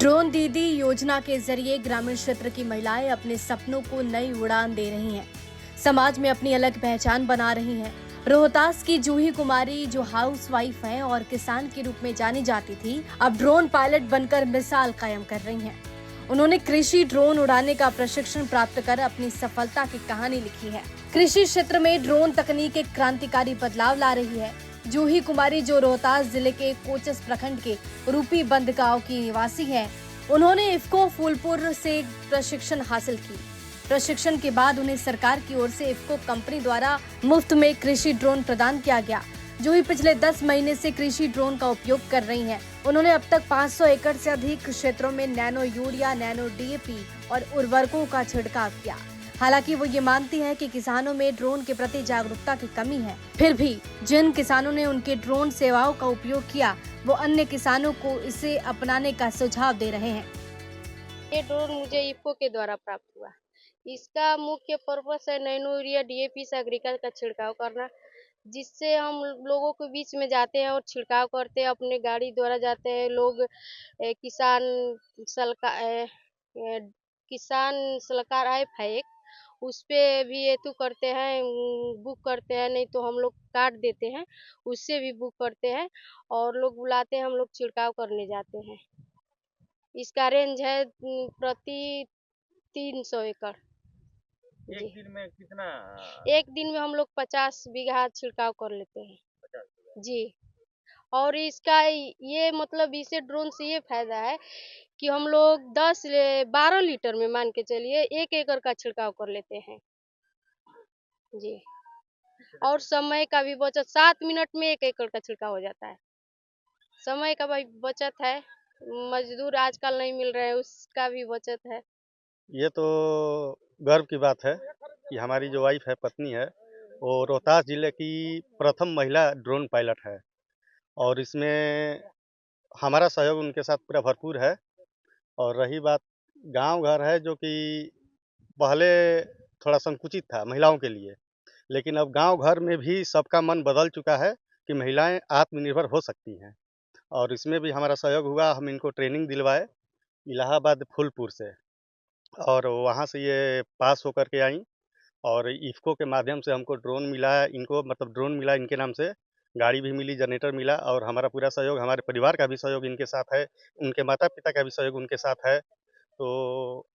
Drone दीदी योजना के जरिए ग्रामीण क्षेत्र की महिलाएं अपने सपनों को नई उड़ान दे रही हैं। समाज में अपनी अलग पहचान बना रही हैं। रोहतास की जूही कुमारी, जो हाउसवाइफ हैं और किसान के रूप में जानी जाती थी, अब ड्रोन पायलट बनकर मिसाल कायम कर रही हैं। उन्होंने कृषि ड्रोन उड़ाने का प्रशिक्षण प्राप्त कर अपनी सफलता की कहानी लिखी है। कृषि क्षेत्र में ड्रोन तकनीक एक क्रांतिकारी बदलाव ला रही है। जूही कुमारी, जो रोहतास जिले के कोचस प्रखंड के रूपी बंद गांव की निवासी है, उन्होंने इफ्को फूलपुर से प्रशिक्षण हासिल की। प्रशिक्षण के बाद उन्हें सरकार की ओर से इफ्को कंपनी द्वारा मुफ्त में कृषि ड्रोन प्रदान किया गया। जूही पिछले 10 महीने से कृषि ड्रोन का उपयोग कर रही हैं। उन्होंने अब तक 500 एकड़ से अधिक क्षेत्रों में नैनो यूरिया, नैनो डीएपी और उर्वरकों का छिड़काव किया। हालांकि वो ये मानती हैं कि किसानों में ड्रोन के प्रति जागरूकता की कमी है। फिर भी जिन किसानों ने उनके ड्रोन सेवाओं का उपयोग किया, वो अन्य किसानों को इसे अपनाने का सुझाव दे रहे हैं। ये ड्रोन मुझे इफ्को के द्वारा प्राप्त हुआ। इसका मुख्य पर्पस है नैनो यूरिया, डीएपी से एग्रीकल्चर का छिड़काव करना, जिससे हम लोगों के बीच में जाते हैं और छिड़काव करते हैं। अपने गाड़ी द्वारा जाते हैं लोग। किसान सलाहकार ऐप है एक, उस पे भी ये तो करते हैं, बुक करते हैं, नहीं तो हम लोग काट देते हैं, उससे भी बुक करते हैं और लोग बुलाते हैं, हम लोग छिड़काव करने जाते हैं। इसका रेंज है प्रति 300 एकड़। एक दिन में कितना? एक दिन में हम लोग 50 बीघा छिड़काव कर लेते हैं 50 बीघा। जी। और इसका ये मतलब इसे ड्रोन से ये फायदा है कि हम लोग 10 से 12 लीटर में मान के चलिए 1 एकड़ का छिड़काव कर लेते हैं जी। और समय का भी बचत, 7 मिनट में 1 एकड़ का छिड़काव हो जाता है। समय का भी बचत है, मजदूर आजकल नहीं मिल रहे हैं, उसका भी बचत है। ये तो गर्व की बात है कि हमारी जो वाइफ है, पत्नी है, वो रोहतास जिले की प्रथम महिला ड्रोन पायलट है और इसमें हमारा सहयोग उनके साथ पूरा भरपूर है। और रही बात, गांव घर है जो कि पहले थोड़ा संकुचित था महिलाओं के लिए, लेकिन अब गांव घर में भी सबका मन बदल चुका है कि महिलाएं आत्मनिर्भर हो सकती हैं। और इसमें भी हमारा सहयोग हुआ। हम इनको ट्रेनिंग दिलवाए इलाहाबाद फूलपुर से, और वहाँ से ये पास होकर के आई और इफ्को के माध्यम से हमको ड्रोन मिला है। इनको मतलब ड्रोन मिला इनके नाम से, गाड़ी भी मिली, जनरेटर मिला और हमारा पूरा सहयोग, हमारे परिवार का भी सहयोग इनके साथ है, उनके माता-पिता का भी सहयोग उनके साथ है। तो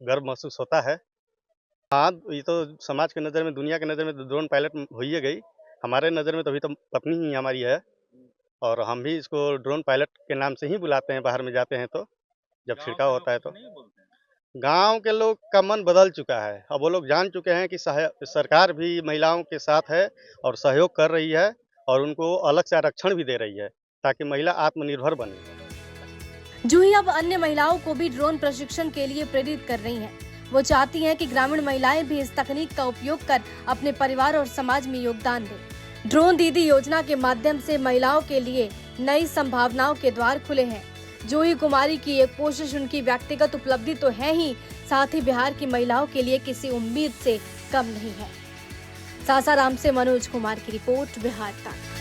गर्व महसूस होता है। हाँ, ये तो समाज के नज़र में, दुनिया के नज़र में तो ड्रोन पायलट हो ही गई। हमारे नज़र में तो अभी तो पत्नी ही हमारी है और हम भी इसको ड्रोन पायलट के नाम से ही बुलाते हैं बाहर में जाते हैं तो, जब छिड़काव होता है तो। गाँव के लोग का मन बदल चुका है। अब वो लोग जान चुके हैं कि सरकार भी महिलाओं के साथ है और सहयोग कर रही है और उनको अलग से आरक्षण भी दे रही है ताकि महिला आत्मनिर्भर बने। जूही अब अन्य महिलाओं को भी ड्रोन प्रशिक्षण के लिए प्रेरित कर रही हैं। वो चाहती हैं कि ग्रामीण महिलाएं भी इस तकनीक का उपयोग कर अपने परिवार और समाज में योगदान दें। ड्रोन दीदी योजना के माध्यम से महिलाओं के लिए नई संभावनाओं के द्वार खुले हैं। जूही कुमारी की ये कोशिश उनकी व्यक्तिगत उपलब्धि तो है ही, साथ ही बिहार की महिलाओं के लिए किसी उम्मीद से कम नहीं है। सासाराम से मनोज कुमार की रिपोर्ट, बिहार तक।